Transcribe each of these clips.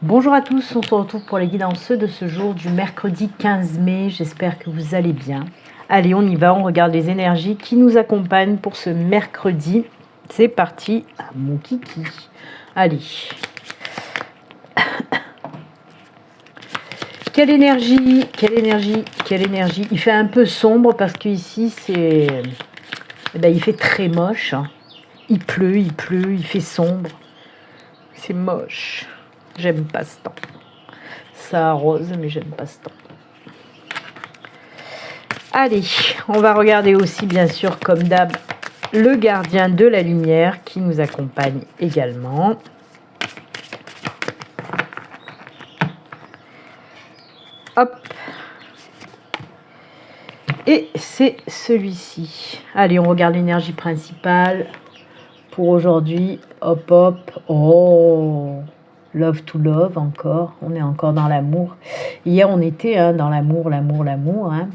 Bonjour à tous, on se retrouve pour les guidances de ce jour du mercredi 15 mai. J'espère que vous allez bien. Allez, on y va, on regarde les énergies qui nous accompagnent pour ce mercredi. C'est parti, à mon kiki. Allez. Quelle énergie, quelle énergie, quelle énergie. Il fait un peu sombre parce qu'ici, c'est... il fait très moche. Il pleut, il fait sombre. C'est moche. J'aime pas ce temps. Ça arrose, mais j'aime pas ce temps. Allez, on va regarder aussi, bien sûr, comme d'hab, le gardien de la lumière qui nous accompagne également. Hop. Et c'est celui-ci. Allez, on regarde l'énergie principale pour aujourd'hui. Hop, hop. Oh, love to love encore. On est encore dans l'amour. Hier, on était dans l'amour. Hein.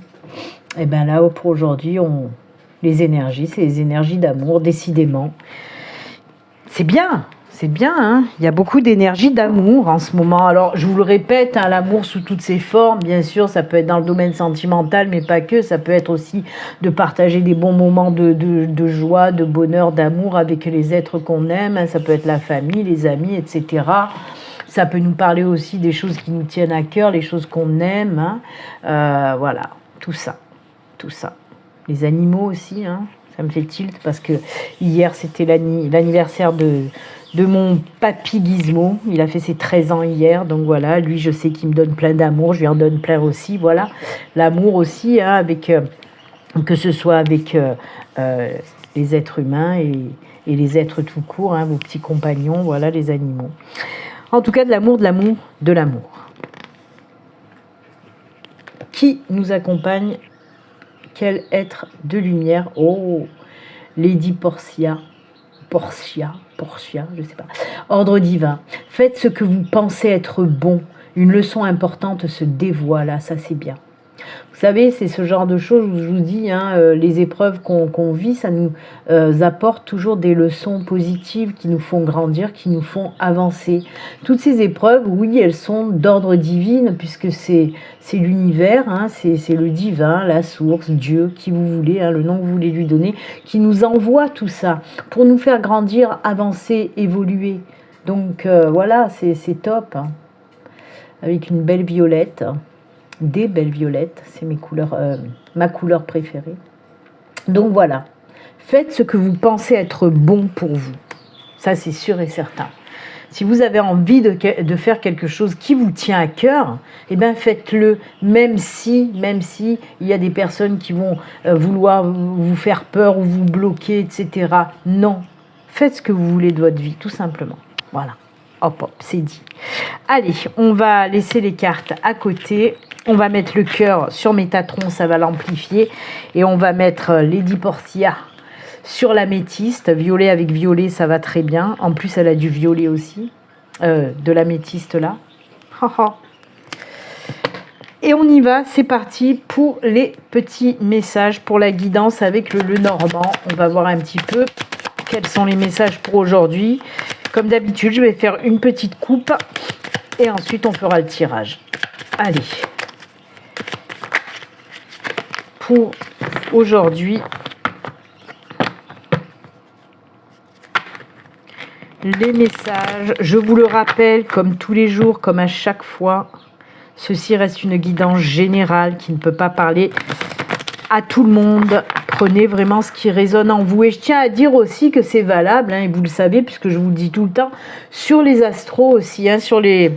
Et bien là, pour aujourd'hui, les énergies, c'est les énergies d'amour, décidément. C'est bien. C'est bien, hein. Il y a beaucoup d'énergie d'amour en ce moment. Alors, je vous le répète, l'amour sous toutes ses formes, bien sûr, ça peut être dans le domaine sentimental, mais pas que. Ça peut être aussi de partager des bons moments de joie, de bonheur, d'amour avec les êtres qu'on aime. Ça peut être la famille, les amis, etc. Ça peut nous parler aussi des choses qui nous tiennent à cœur, les choses qu'on aime. Voilà, tout ça. Les animaux aussi, ça me fait tilt parce que hier, c'était l'anniversaire de mon papy Gizmo. Il a fait ses 13 ans hier, donc voilà, lui je sais qu'il me donne plein d'amour, je lui en donne plein aussi, voilà. L'amour aussi, avec, que ce soit avec les êtres humains et les êtres tout court, vos petits compagnons, voilà, les animaux. En tout cas, de l'amour. Qui nous accompagne? Quel être de lumière? Oh, Lady Portia, je sais pas. Ordre divin. Faites ce que vous pensez être bon. Une leçon importante se dévoile. Ça, c'est bien. Vous savez, c'est ce genre de choses où je vous dis, les épreuves qu'on vit, ça nous apporte toujours des leçons positives qui nous font grandir, qui nous font avancer. Toutes ces épreuves, oui, elles sont d'ordre divin, puisque c'est l'univers, c'est le divin, la source, Dieu, qui vous voulez, le nom que vous voulez lui donner, qui nous envoie tout ça pour nous faire grandir, avancer, évoluer. Donc voilà, c'est top. Avec une belle violette. Des belles violettes, c'est ma couleur préférée. Donc voilà, faites ce que vous pensez être bon pour vous. Ça, c'est sûr et certain. Si vous avez envie de faire quelque chose qui vous tient à cœur, eh bien faites-le, même si il y a des personnes qui vont vouloir vous faire peur ou vous bloquer, etc. Non, faites ce que vous voulez de votre vie, tout simplement. Voilà, hop, c'est dit. Allez, on va laisser les cartes à côté. On va mettre le cœur sur Métatron, ça va l'amplifier. Et on va mettre Lady Portia sur l'améthyste. Violet avec violet, ça va très bien. En plus, elle a du violet aussi. De l'améthyste là. Et on y va, c'est parti pour les petits messages, pour la guidance avec le Normand. On va voir un petit peu quels sont les messages pour aujourd'hui. Comme d'habitude, je vais faire une petite coupe. Et ensuite, on fera le tirage. Allez. Pour aujourd'hui, les messages, je vous le rappelle, comme tous les jours, comme à chaque fois, ceci reste une guidance générale qui ne peut pas parler à tout le monde. Prenez vraiment ce qui résonne en vous. Et je tiens à dire aussi que c'est valable, et vous le savez, puisque je vous le dis tout le temps, sur les astros aussi, sur les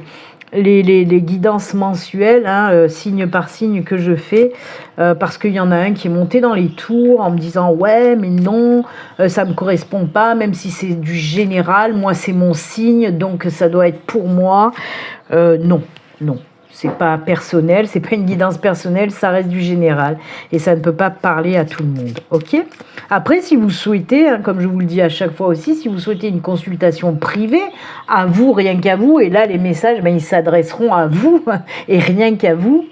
guidances mensuelles, signe par signe que je fais, parce qu'il y en a un qui est monté dans les tours en me disant ouais mais non, ça me correspond pas, même si c'est du général, moi c'est mon signe, donc ça doit être pour moi. Non, c'est pas personnel, c'est pas une guidance personnelle, ça reste du général et ça ne peut pas parler à tout le monde, ok? Après, si vous souhaitez, comme je vous le dis à chaque fois aussi, si vous souhaitez une consultation privée, à vous, rien qu'à vous, et là les messages, ils s'adresseront à vous et rien qu'à vous,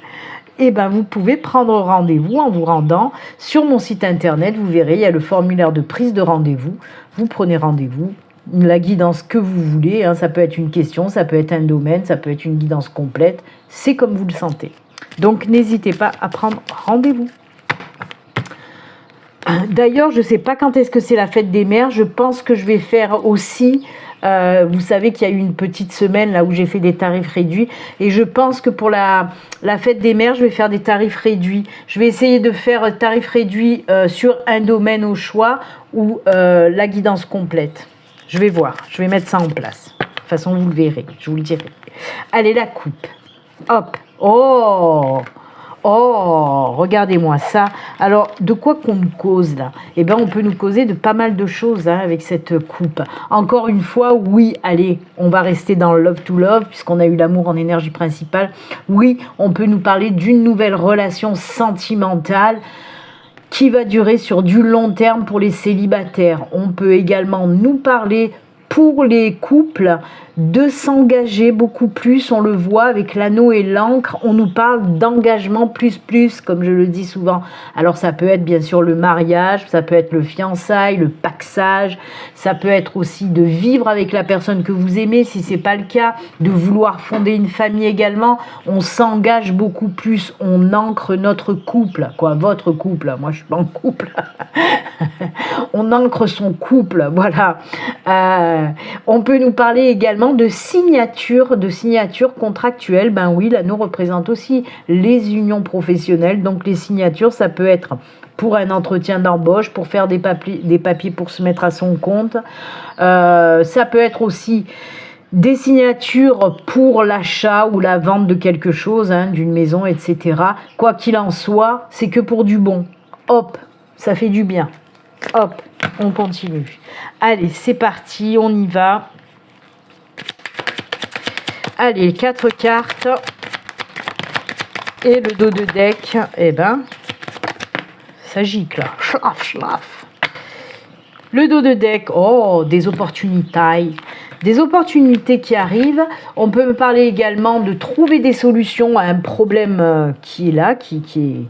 et vous pouvez prendre rendez-vous en vous rendant sur mon site internet, vous verrez, il y a le formulaire de prise de rendez-vous, vous prenez rendez-vous, la guidance que vous voulez, hein. Ça peut être une question, ça peut être un domaine, ça peut être une guidance complète, c'est comme vous le sentez. Donc n'hésitez pas à prendre rendez-vous. D'ailleurs, je ne sais pas quand est-ce que c'est la fête des mères, je pense que je vais faire aussi, vous savez qu'il y a eu une petite semaine là où j'ai fait des tarifs réduits, et je pense que pour la fête des mères, je vais faire des tarifs réduits. Je vais essayer de faire tarifs réduits sur un domaine au choix ou la guidance complète. Je vais voir, je vais mettre ça en place. De toute façon, vous le verrez, je vous le dirai. Allez, la coupe. Hop. Oh, regardez-moi ça. Alors, de quoi qu'on nous cause là? Eh bien, on peut nous causer de pas mal de choses hein, avec cette coupe. Encore une fois, oui, allez, on va rester dans le love to love, puisqu'on a eu l'amour en énergie principale. Oui, on peut nous parler d'une nouvelle relation sentimentale qui va durer sur du long terme pour les célibataires. On peut également nous parler pour les couples de s'engager beaucoup plus, on le voit avec l'anneau et l'encre, on nous parle d'engagement plus, comme je le dis souvent. Alors ça peut être bien sûr le mariage, ça peut être le fiançailles, le paxage, ça peut être aussi de vivre avec la personne que vous aimez, si c'est pas le cas, de vouloir fonder une famille également, on s'engage beaucoup plus, on ancre notre couple, quoi, votre couple, moi je suis pas en couple, on ancre son couple, voilà. On peut nous parler également de signature contractuelle. Ben oui, l'anneau représente aussi les unions professionnelles. Donc les signatures, ça peut être pour un entretien d'embauche, pour faire des papiers pour se mettre à son compte. Ça peut être aussi des signatures pour l'achat ou la vente de quelque chose, hein, d'une maison, etc. Quoi qu'il en soit, c'est que pour du bon. Hop, ça fait du bien. Hop, on continue. Allez, c'est parti, on y va. Allez, 4 cartes. Et le dos de deck, eh ben, ça gicle. Schlaf, schlaf. Le dos de deck, oh, des opportunités. Des opportunités qui arrivent. On peut me parler également de trouver des solutions à un problème qui est là, qui est...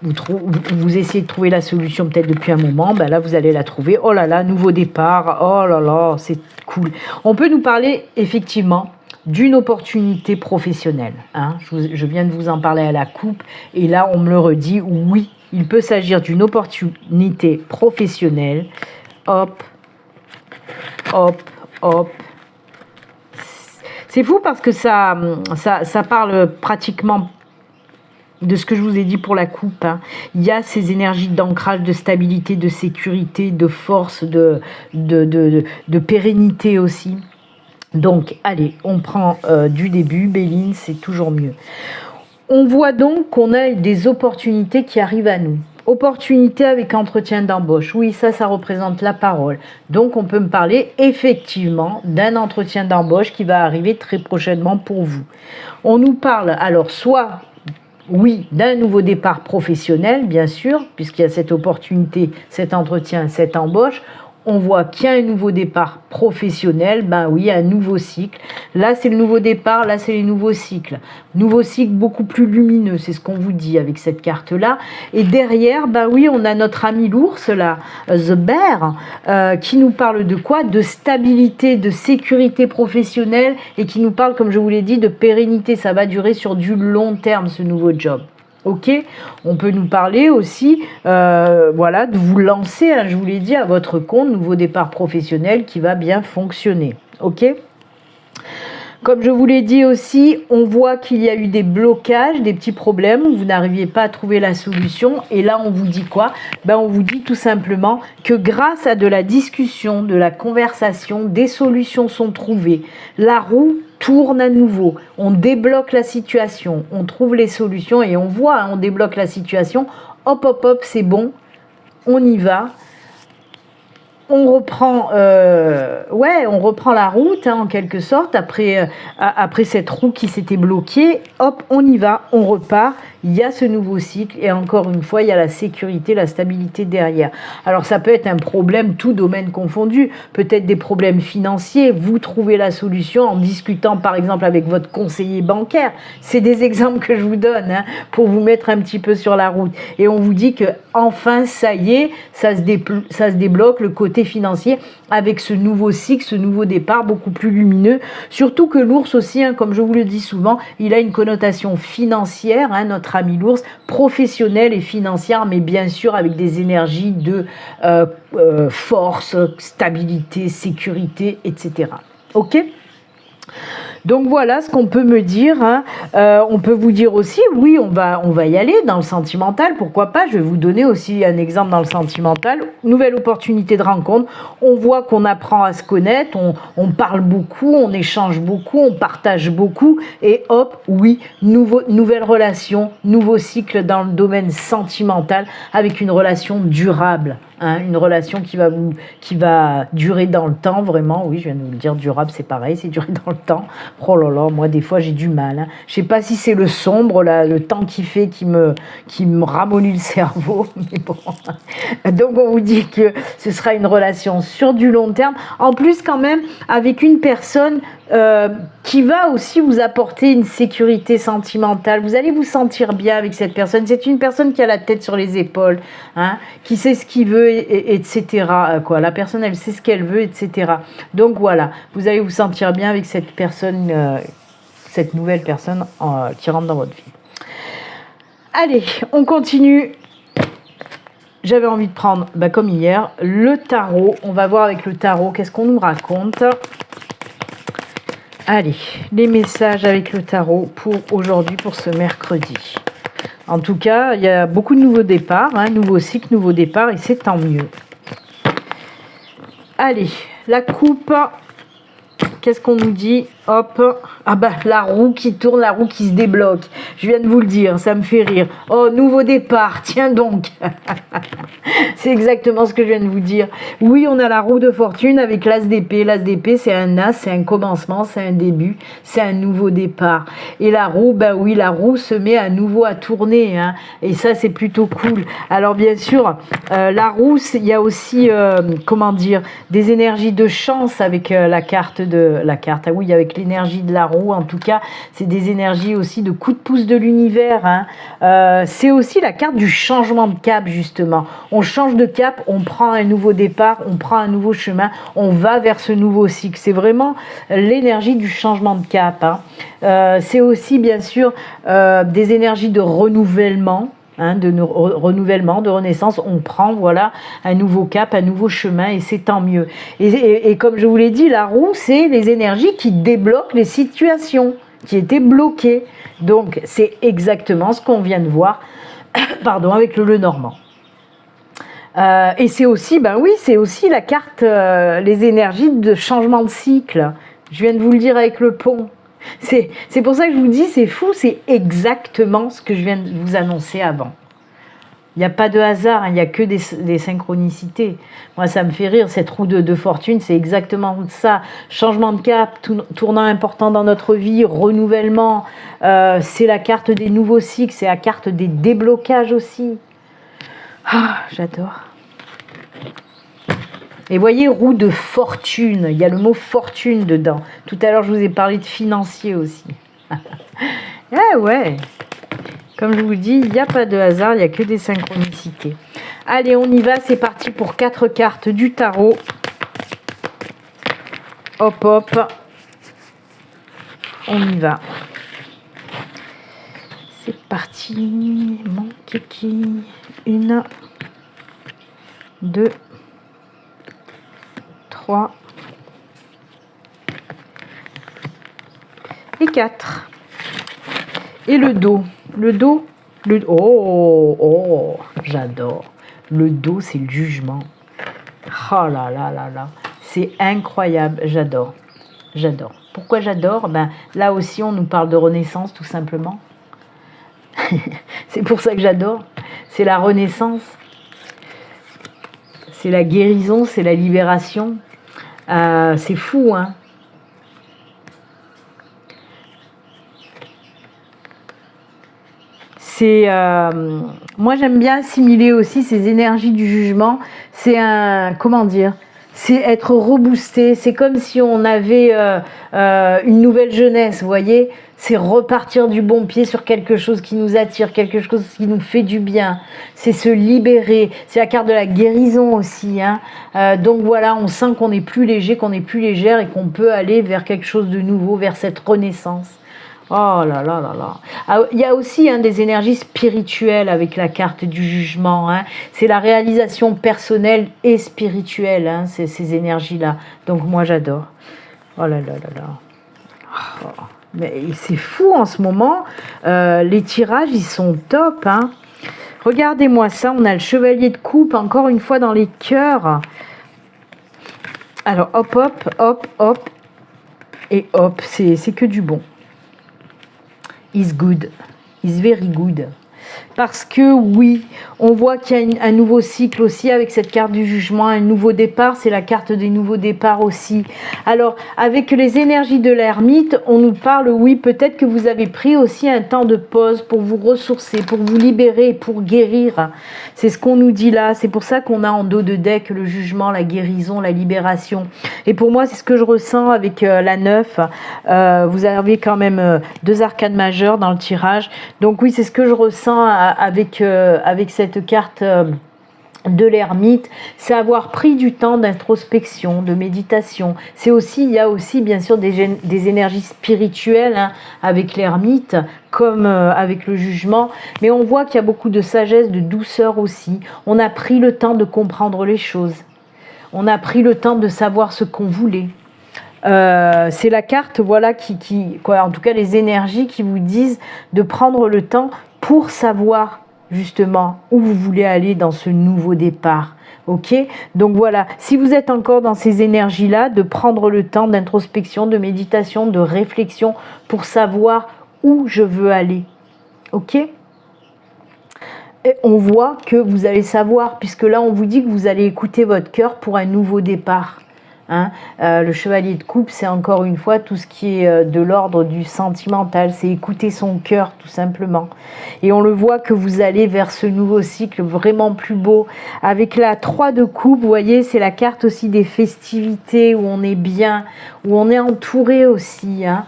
Vous essayez de trouver la solution peut-être depuis un moment, ben là vous allez la trouver. Oh là là, nouveau départ, oh là là, c'est cool. On peut nous parler effectivement d'une opportunité professionnelle. Hein. Je viens de vous en parler à la coupe et là on me le redit, oui, il peut s'agir d'une opportunité professionnelle. Hop, hop, hop. C'est fou parce que ça parle pratiquement de ce que je vous ai dit pour la coupe, hein. Il y a ces énergies d'ancrage, de stabilité, de sécurité, de force, de pérennité aussi. Donc, allez, on prend du début. Béline, c'est toujours mieux. On voit donc qu'on a des opportunités qui arrivent à nous. Opportunité avec entretien d'embauche. Oui, ça représente la parole. Donc, on peut me parler effectivement d'un entretien d'embauche qui va arriver très prochainement pour vous. On nous parle alors soit... oui, d'un nouveau départ professionnel, bien sûr, puisqu'il y a cette opportunité, cet entretien, cette embauche. On voit qu'il y a un nouveau départ professionnel, ben oui, un nouveau cycle. Là, c'est le nouveau départ, là, c'est les nouveaux cycles. Nouveau cycle beaucoup plus lumineux, c'est ce qu'on vous dit avec cette carte-là. Et derrière, ben oui, on a notre ami l'ours, là, The Bear, qui nous parle de quoi? De stabilité, de sécurité professionnelle, et qui nous parle, comme je vous l'ai dit, de pérennité. Ça va durer sur du long terme, ce nouveau job. Ok, on peut nous parler aussi, voilà, de vous lancer, hein, je vous l'ai dit, à votre compte, nouveau départ professionnel qui va bien fonctionner. Ok. Comme je vous l'ai dit aussi, on voit qu'il y a eu des blocages, des petits problèmes où vous n'arriviez pas à trouver la solution. Et là, on vous dit quoi? Ben, on vous dit tout simplement que grâce à de la discussion, de la conversation, des solutions sont trouvées. La roue tourne à nouveau. On débloque la situation, on trouve les solutions et on voit, hein, on débloque la situation. Hop, hop, hop, c'est bon, on y va. On reprend, on reprend la route, hein, en quelque sorte, après cette roue qui s'était bloquée. Hop, on y va, on repart. Il y a ce nouveau cycle et encore une fois, il y a la sécurité, la stabilité derrière. Alors, ça peut être un problème, tout domaine confondu, peut-être des problèmes financiers. Vous trouvez la solution en discutant, par exemple, avec votre conseiller bancaire. C'est des exemples que je vous donne, hein, pour vous mettre un petit peu sur la route. Et on vous dit que enfin, ça y est, ça se débloque le côté financier avec ce nouveau cycle, ce nouveau départ beaucoup plus lumineux. Surtout que l'ours aussi, hein, comme je vous le dis souvent, il a une connotation financière, hein, notre ami l'ours, professionnelle et financière, mais bien sûr avec des énergies de force, stabilité, sécurité, etc. Ok ? Donc voilà ce qu'on peut me dire. Hein. On peut vous dire aussi, oui, on va y aller dans le sentimental. Pourquoi pas? Je vais vous donner aussi un exemple dans le sentimental. Nouvelle opportunité de rencontre. On voit qu'on apprend à se connaître, on parle beaucoup, on échange beaucoup, on partage beaucoup. Et hop, oui, nouvelle relation, nouveau cycle dans le domaine sentimental avec une relation durable. Hein, une relation qui va durer dans le temps, vraiment. Oui, je viens de vous le dire, durable, c'est pareil, c'est durer dans le temps. Oh là là, moi des fois j'ai du mal. Hein. Je sais pas si c'est le sombre, là, le temps qui fait qui me ramollit le cerveau, mais bon. Donc on vous dit que ce sera une relation sur du long terme. En plus quand même avec une personne qui va aussi vous apporter une sécurité sentimentale. Vous allez vous sentir bien avec cette personne. C'est une personne qui a la tête sur les épaules, hein, qui sait ce qu'il veut, etc. Quoi. La personne, elle sait ce qu'elle veut, etc. Donc voilà, vous allez vous sentir bien avec cette personne, cette nouvelle personne qui rentre dans votre vie. Allez, on continue. J'avais envie de prendre, comme hier, le tarot. On va voir avec le tarot qu'est-ce qu'on nous raconte. Allez, les messages avec le tarot pour aujourd'hui, pour ce mercredi. En tout cas, il y a beaucoup de nouveaux départs, hein, nouveau cycle, nouveau départ, et c'est tant mieux. Allez, la coupe, qu'est-ce qu'on nous dit? Hop, ah la roue qui tourne, la roue qui se débloque. Je viens de vous le dire, ça me fait rire. Oh, nouveau départ, tiens donc. C'est exactement ce que je viens de vous dire. Oui, on a la roue de fortune avec l'as d'épée. L'as d'épée, c'est un as, c'est un commencement, c'est un début, c'est un nouveau départ. Et la roue, oui, la roue se met à nouveau à tourner. Hein, et ça, c'est plutôt cool. Alors, bien sûr, la roue, il y a aussi, des énergies de chance avec la carte. Ah oui, avec l'énergie de la roue, en tout cas, c'est des énergies aussi de coup de pouce de l'univers. Hein. C'est aussi la carte du changement de cap, justement. On change de cap, on prend un nouveau départ, on prend un nouveau chemin, on va vers ce nouveau cycle. C'est vraiment l'énergie du changement de cap. Hein. C'est aussi, bien sûr, des énergies de renouvellement. Hein, renouvellement, de renaissance, on prend voilà un nouveau cap, un nouveau chemin et c'est tant mieux. Et comme je vous l'ai dit, la roue, c'est les énergies qui débloquent les situations qui étaient bloquées. Donc c'est exactement ce qu'on vient de voir avec le Lenormand. Et c'est aussi, c'est aussi la carte, les énergies de changement de cycle. Je viens de vous le dire avec le pont. C'est pour ça que je vous dis, c'est fou, c'est exactement ce que je viens de vous annoncer avant. Il n'y a pas de hasard, hein, il n'y a que des synchronicités. Moi, ça me fait rire, cette roue de fortune, c'est exactement ça. Changement de cap, tournant important dans notre vie, renouvellement. C'est la carte des nouveaux cycles, c'est la carte des déblocages aussi. Ah, j'adore. Et voyez, roue de fortune, il y a le mot fortune dedans. Tout à l'heure, je vous ai parlé de financier aussi. Ouais, comme je vous dis, il n'y a pas de hasard, il n'y a que des synchronicités. Allez, on y va, c'est parti pour 4 cartes du tarot. Hop, hop. On y va. C'est parti, mon kiki. 1, 2, 3 et 4. Et le dos. Oh, j'adore. Le dos, c'est le jugement. Oh là là là là. C'est incroyable, j'adore. Pourquoi j'adore? Là aussi, on nous parle de renaissance, tout simplement. C'est pour ça que j'adore. C'est la renaissance. C'est la guérison, c'est la libération. C'est fou, hein. Moi, j'aime bien assimiler aussi ces énergies du jugement. C'est c'est être reboosté, c'est comme si on avait une nouvelle jeunesse, vous voyez, c'est repartir du bon pied sur quelque chose qui nous attire, quelque chose qui nous fait du bien, c'est se libérer, c'est la carte de la guérison aussi, hein. Donc voilà, on sent qu'on est plus léger, qu'on est plus légère et qu'on peut aller vers quelque chose de nouveau, vers cette renaissance. Oh là là là là. Ah, il y a aussi des énergies spirituelles avec la carte du jugement, hein. C'est la réalisation personnelle et spirituelle, hein, ces énergies-là. Donc moi j'adore. Oh là là là là. Oh. Mais c'est fou en ce moment. Les tirages, ils sont top, hein. Regardez-moi ça, on a le chevalier de coupe, encore une fois dans les cœurs. Alors hop, hop, hop, hop. Et hop, c'est que du bon. Is good, is very good. Parce que oui, on voit qu'il y a un nouveau cycle aussi avec cette carte du jugement, un nouveau départ, c'est la carte des nouveaux départs aussi. Alors, avec les énergies de l'ermite, on nous parle, oui, peut-être que vous avez pris aussi un temps de pause pour vous ressourcer, pour vous libérer, pour guérir. C'est ce qu'on nous dit là, c'est pour ça qu'on a en dos de deck le jugement, la guérison, la libération. Et pour moi, c'est ce que je ressens avec la 9. Vous avez quand même 2 arcanes majeures dans le tirage. Donc oui, c'est ce que je ressens avec cette carte de l'ermite, c'est avoir pris du temps d'introspection, de méditation. Il y a aussi bien sûr des énergies spirituelles, hein, avec l'ermite, comme avec le jugement, mais on voit qu'il y a beaucoup de sagesse, de douceur aussi. On a pris le temps de comprendre les choses. On a pris le temps de savoir ce qu'on voulait. C'est la carte, voilà, en tout cas les énergies qui vous disent de prendre le temps pour savoir justement où vous voulez aller dans ce nouveau départ. Ok, donc voilà, si vous êtes encore dans ces énergies-là, de prendre le temps d'introspection, de méditation, de réflexion pour savoir où je veux aller. Ok, et on voit que vous allez savoir, puisque là on vous dit que vous allez écouter votre cœur pour un nouveau départ. Hein, le chevalier de coupe, c'est encore une fois tout ce qui est de l'ordre du sentimental, c'est écouter son cœur tout simplement. Et on le voit que vous allez vers ce nouveau cycle vraiment plus beau. Avec la 3 de coupe, vous voyez, c'est la carte aussi des festivités où on est bien, où on est entouré aussi, hein.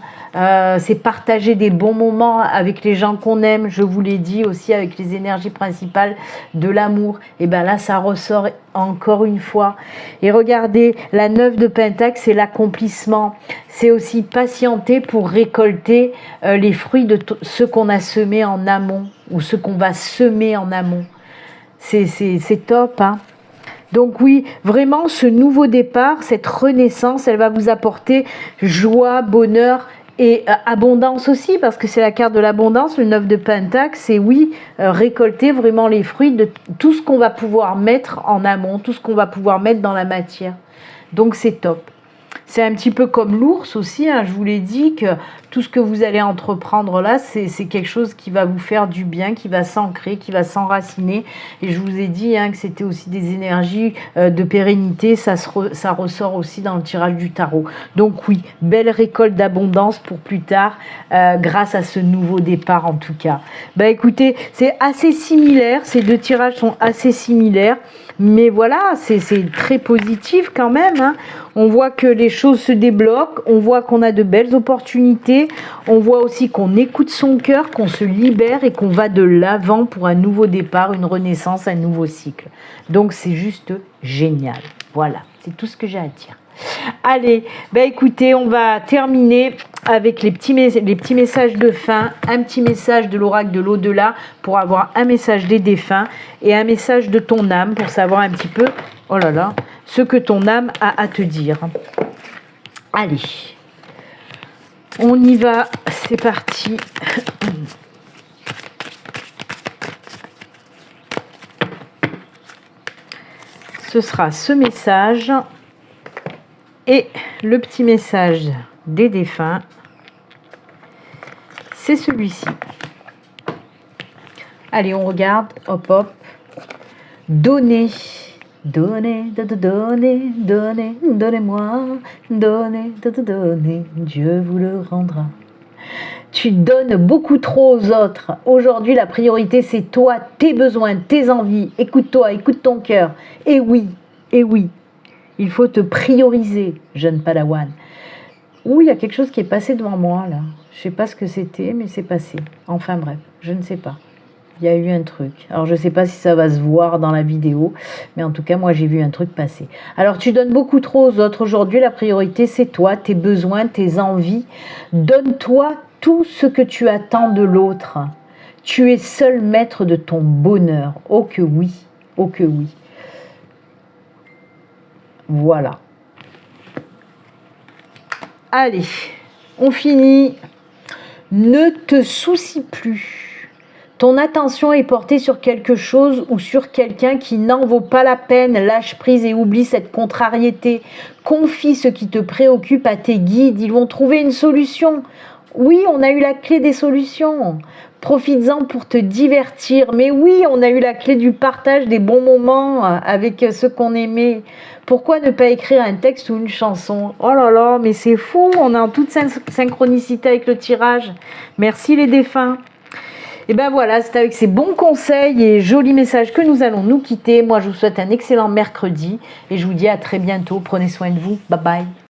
C'est partager des bons moments avec les gens qu'on aime, je vous l'ai dit aussi, avec les énergies principales de l'amour. Et bien là, ça ressort encore une fois. Et regardez, la 9 de Pentacle, c'est l'accomplissement. C'est aussi patienter pour récolter les fruits de ce qu'on a semé en amont, ou ce qu'on va semer en amont. C'est top, hein. Donc oui, vraiment, ce nouveau départ, cette renaissance, elle va vous apporter joie, bonheur, et abondance aussi, parce que c'est la carte de l'abondance, le 9 de Pentacle, c'est oui, récolter vraiment les fruits de tout ce qu'on va pouvoir mettre en amont, tout ce qu'on va pouvoir mettre dans la matière. Donc c'est top. C'est un petit peu comme l'ours aussi, hein, je vous l'ai dit, que tout ce que vous allez entreprendre là, c'est quelque chose qui va vous faire du bien, qui va s'ancrer, qui va s'enraciner. Et je vous ai dit que c'était aussi des énergies de pérennité, ça ressort aussi dans le tirage du tarot. Donc oui, belle récolte d'abondance pour plus tard, grâce à ce nouveau départ en tout cas. Bah écoutez, c'est assez similaire, ces 2 tirages sont assez similaires. Mais voilà, c'est très positif quand même, hein. On voit que les choses se débloquent, on voit qu'on a de belles opportunités, on voit aussi qu'on écoute son cœur, qu'on se libère et qu'on va de l'avant pour un nouveau départ, une renaissance, un nouveau cycle. Donc c'est juste génial. Voilà, c'est tout ce que j'ai à dire. Allez, écoutez, on va terminer avec les petits messages de fin, un petit message de l'oracle de l'au-delà pour avoir un message des défunts et un message de ton âme pour savoir un petit peu, oh là là, ce que ton âme a à te dire. Allez, on y va, c'est parti. Ce sera ce message. Et le petit message des défunts, c'est celui-ci. Allez, on regarde, hop, hop. Donnez, donnez, donnez, donnez, donnez-moi, donnez, donnez, Dieu vous le rendra. Tu donnes beaucoup trop aux autres. Aujourd'hui, la priorité, c'est toi, tes besoins, tes envies. Écoute-toi, écoute ton cœur. Et oui, Il faut te prioriser, jeune padawan. Ouh, il y a quelque chose qui est passé devant moi, là. Je sais pas ce que c'était, mais c'est passé. Enfin bref, je ne sais pas. Il y a eu un truc. Alors, je ne sais pas si ça va se voir dans la vidéo, mais en tout cas, moi, j'ai vu un truc passer. Alors, tu donnes beaucoup trop aux autres. Aujourd'hui, la priorité, c'est toi, tes besoins, tes envies. Donne-toi tout ce que tu attends de l'autre. Tu es seul maître de ton bonheur. Oh que oui, oh que oui. Voilà. Allez, on finit. Ne te soucie plus. Ton attention est portée sur quelque chose ou sur quelqu'un qui n'en vaut pas la peine. Lâche prise et oublie cette contrariété. Confie ce qui te préoccupe à tes guides. Ils vont trouver une solution. Oui, on a eu la clé des solutions. Profites-en pour te divertir. Mais oui, on a eu la clé du partage des bons moments avec ceux qu'on aimait. Pourquoi ne pas écrire un texte ou une chanson? Oh là là, mais c'est fou, on est en toute synchronicité avec le tirage. Merci les défunts. Et ben voilà, c'est avec ces bons conseils et jolis messages que nous allons nous quitter. Moi, je vous souhaite un excellent mercredi et je vous dis à très bientôt. Prenez soin de vous. Bye bye.